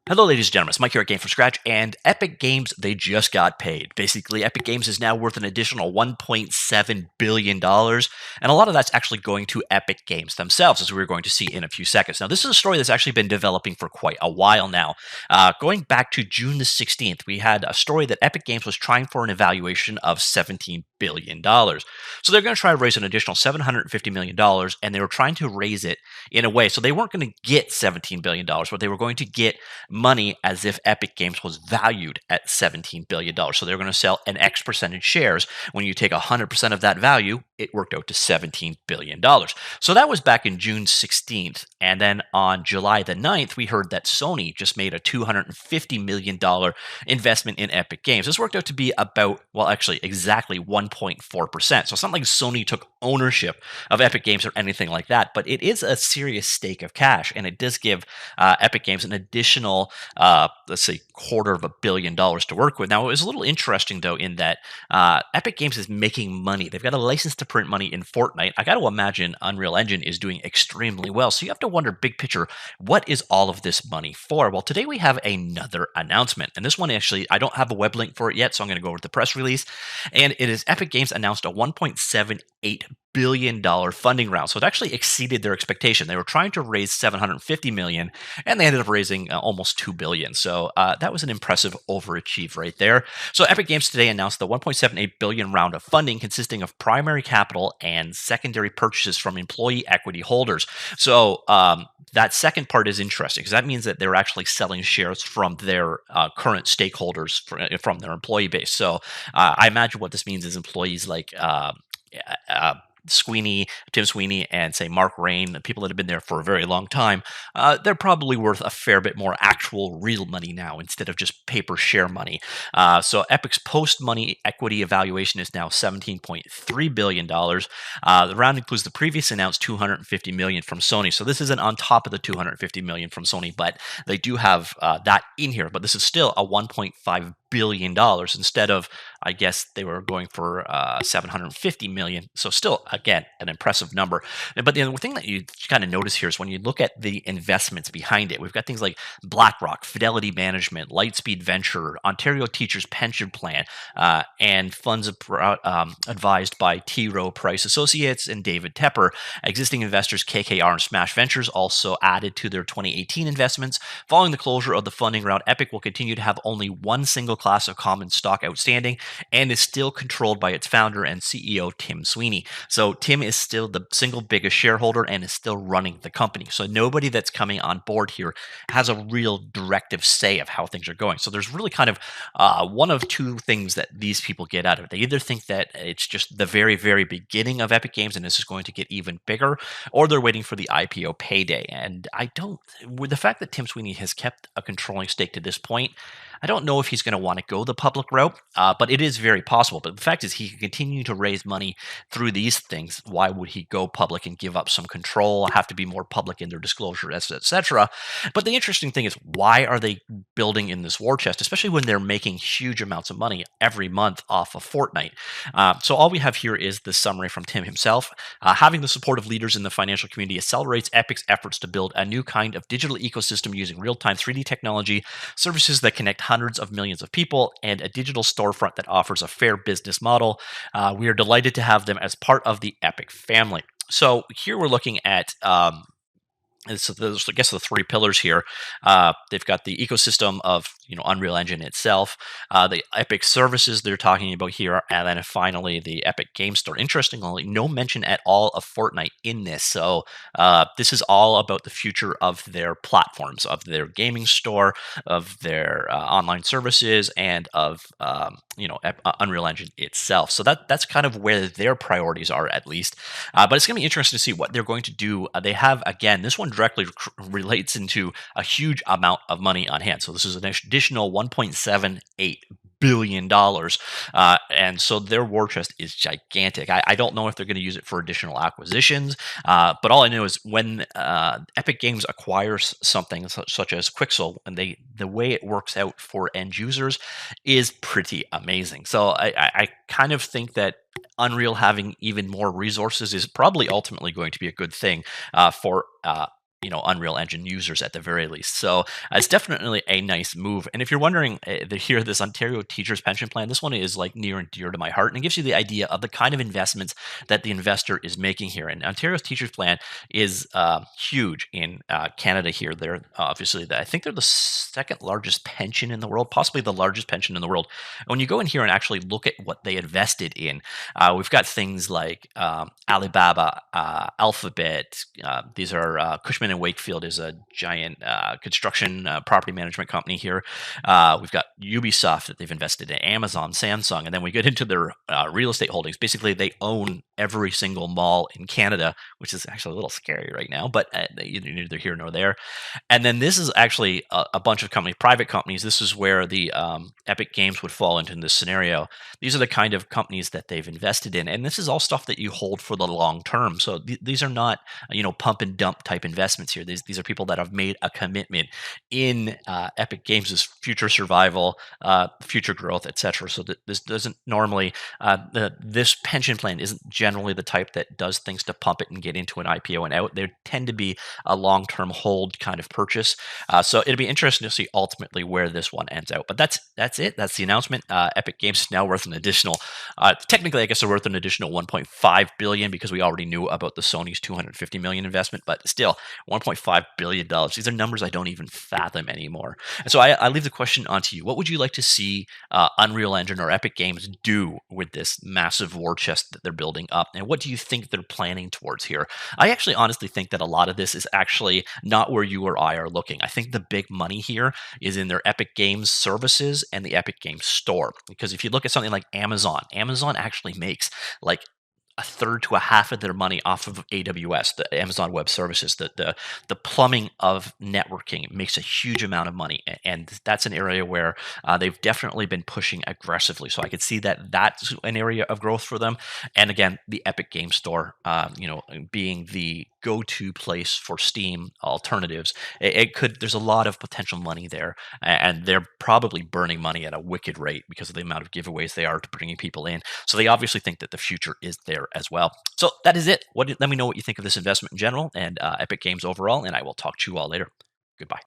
Hello, ladies and gentlemen. It's Mike here at Game from Scratch, and Epic Games, they just got paid. Basically, Epic Games is now worth an additional $1.7 billion, and a lot of that's actually going to Epic Games themselves, as we're going to see in a few seconds. Now, this is a story that's actually been developing for quite a while now. Going back to June the 16th, we had a story that Epic Games was trying for an evaluation of $17 billion. So they're going to try to raise an additional $750 million, and they were trying to raise it in a way. So they weren't going to get $17 billion, but they were going to get money as if Epic Games was valued at $17 billion. So they're going to sell an X percentage shares. When you take 100% of that value, it worked out to $17 billion. So that was back in June 16th. And then on July the 9th, we heard that Sony just made a $250 million investment in Epic Games. This worked out to be about, well, actually exactly 1.4%. So it's not like Sony took ownership of Epic Games or anything like that, but it is a serious stake of cash, and it does give Epic Games an additional, let's say, $250 million to work with. Now, it was a little interesting, though, in that Epic Games is making money. They've got a license to print money in Fortnite. I got to imagine Unreal Engine is doing extremely well. So you have to wonder, big picture, what is all of this money for? Well, today we have another announcement. And this one, actually, I don't have a web link for it yet, so I'm going to go over to the press release. And it is Epic Games announced a $1.78 billion funding round. So it actually exceeded their expectation. They were trying to raise $750 million, and they ended up raising almost $2 billion. So that was an impressive overachieve right there. So Epic Games today announced the $1.78 billion round of funding, consisting of primary capital and secondary purchases from employee equity holders. So that second part is interesting because that means that they're actually selling shares from their current stakeholders from their employee base. So I imagine what this means is employees like Tim Sweeney, and say Mark Rain, people that have been there for a very long time, they're probably worth a fair bit more actual real money now instead of just paper share money. So Epic's post-money equity evaluation is now $17.3 billion. The round includes the previous announced $250 million from Sony. So this isn't on top of the $250 million from Sony, but they do have that in here. But this is still a $1.5 billion instead of, I guess they were going for $750 million. So still, again, an impressive number. But the thing that you kind of notice here is when you look at the investments behind it, we've got things like BlackRock, Fidelity Management, Lightspeed Venture, Ontario Teachers Pension Plan, and funds advised by T. Rowe Price Associates and David Tepper. Existing investors KKR and Smash Ventures also added to their 2018 investments. Following the closure of the funding round, Epic will continue to have only one single class of common stock outstanding and is still controlled by its founder and CEO, Tim Sweeney. So Tim is still the single biggest shareholder and is still running the company. So nobody that's coming on board here has a real directive say of how things are going. So there's really kind of one of two things that these people get out of it. They either think that it's just the very, very beginning of Epic Games and this is going to get even bigger, or they're waiting for the IPO payday. And with the fact that Tim Sweeney has kept a controlling stake to this point, I don't know if he's going to want to go the public route, but it is very possible. But the fact is he can continue to raise money through these things. Why would he go public and give up some control, have to be more public in their disclosure, etc.? But the interesting thing is, why are they building in this war chest, especially when they're making huge amounts of money every month off of Fortnite? So all we have here is the summary from Tim himself. Having the support of leaders in the financial community accelerates Epic's efforts to build a new kind of digital ecosystem using real-time 3D technology, services that connect hundreds of millions of people, and a digital storefront that offers a fair business model. We are delighted to have them as part of the Epic family. So here we're looking at and so there's, I guess, the three pillars here. They've got the ecosystem of Unreal Engine itself, the Epic services they're talking about here, and then finally the Epic Game Store. Interestingly, no mention at all of Fortnite in this. So this is all about the future of their platforms, of their gaming store, of their online services, and of Unreal Engine itself. So that's kind of where their priorities are, at least. But it's going to be interesting to see what they're going to do. They have, again, this one directly relates into a huge amount of money on hand. So this is an additional $1.78 billion. And so their war chest is gigantic. I don't know if they're going to use it for additional acquisitions, but all I know is when Epic Games acquires something such as Quixel, and the way it works out for end users is pretty amazing. So I kind of think that Unreal having even more resources is probably ultimately going to be a good thing for Unreal Engine users at the very least. So it's definitely a nice move. And if you're wondering, here this Ontario Teachers Pension Plan, this one is like near and dear to my heart, and it gives you the idea of the kind of investments that the investor is making here. And Ontario's Teachers Plan is huge in Canada. Here, they're obviously I think they're the second largest pension in the world, possibly the largest pension in the world. And when you go in here and actually look at what they invested in, we've got things like Alibaba, Alphabet. These are Cushman and Wakefield is a giant construction property management company here. We've got Ubisoft that they've invested in, Amazon, Samsung, and then we get into their real estate holdings. Basically, they own every single mall in Canada, which is actually a little scary right now, but neither here nor there. And then this is actually a bunch of companies, private companies. This is where the Epic Games would fall into this scenario. These are the kind of companies that they've invested in, and this is all stuff that you hold for the long term. So these are not pump and dump type investments here. These are people that have made a commitment in Epic Games' future survival, future growth, etc. So this doesn't normally this pension plan isn't generally the type that does things to pump it and get into an IPO and out. They tend to be a long-term hold kind of purchase. So it'll be interesting to see ultimately where this one ends out. But that's it. That's the announcement. Epic Games is now worth an additional, technically, I guess they're worth an additional 1.5 billion because we already knew about the Sony's 250 million investment. But still, 1.5 billion dollars. These are numbers I don't even fathom anymore. And so I leave the question onto you. What would you like to see Unreal Engine or Epic Games do with this massive war chest that they're building up? And what do you think they're planning towards here? I actually honestly think that a lot of this is actually not where you or I are looking. I think the big money here is in their Epic Games services and the Epic Games store. Because if you look at something like Amazon, Amazon actually makes like a third to a half of their money off of AWS, the Amazon Web Services. The plumbing of networking makes a huge amount of money, and that's an area where they've definitely been pushing aggressively. So I could see that that's an area of growth for them. And again, the Epic Game Store, being the go-to place for Steam alternatives, it could. There's a lot of potential money there, and they're probably burning money at a wicked rate because of the amount of giveaways they are to bringing people in. So they obviously think that the future is there as well. So that is it. Let me know what you think of this investment in general and Epic Games overall, and I will talk to you all later. Goodbye.